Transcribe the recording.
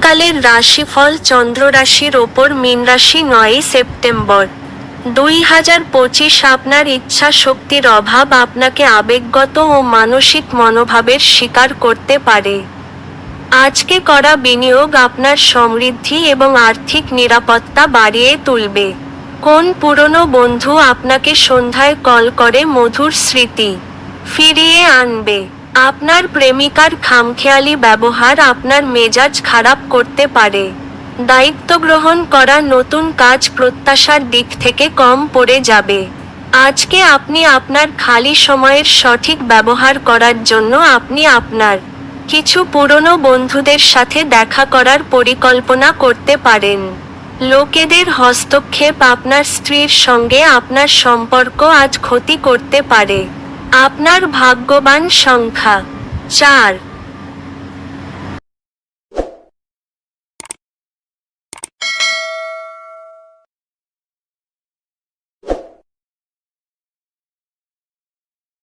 আগামীকালের রাশিফল চন্দ্র রাশির ওপর মীন রাশি 9ই সেপ্টেম্বর 2025। আপনার ইচ্ছা শক্তির অভাব আপনাকে আবেগগত ও মানসিক মনোভাবের শিকার করতে পারে। আজকে করা বিনিয়োগ আপনার সমৃদ্ধি এবং আর্থিক নিরাপত্তা বাড়িয়ে তুলবে। কোন পুরনো বন্ধু আপনাকে সন্ধ্যায় কল করে মধুর স্মৃতি ফিরিয়ে আনবে? আপনার প্রেমিকার খামখেয়ালি ব্যবহার আপনার মেজাজ খারাপ করতে পারে। দায়িত্ব গ্রহণ করা নতুন কাজ প্রত্যাশার দিক থেকে কম পড়ে যাবে। আজকে আপনি আপনার খালি সময়ের সঠিক ব্যবহার করার জন্য আপনি আপনার কিছু পুরনো বন্ধুদের সাথে দেখা করার পরিকল্পনা করতে পারেন। লোকেদের হস্তক্ষেপ আপনার স্ত্রীর সঙ্গে আপনার সম্পর্ক আজ ক্ষতি করতে পারে। আপনার ভাগ্যবান সংখ্যা 4।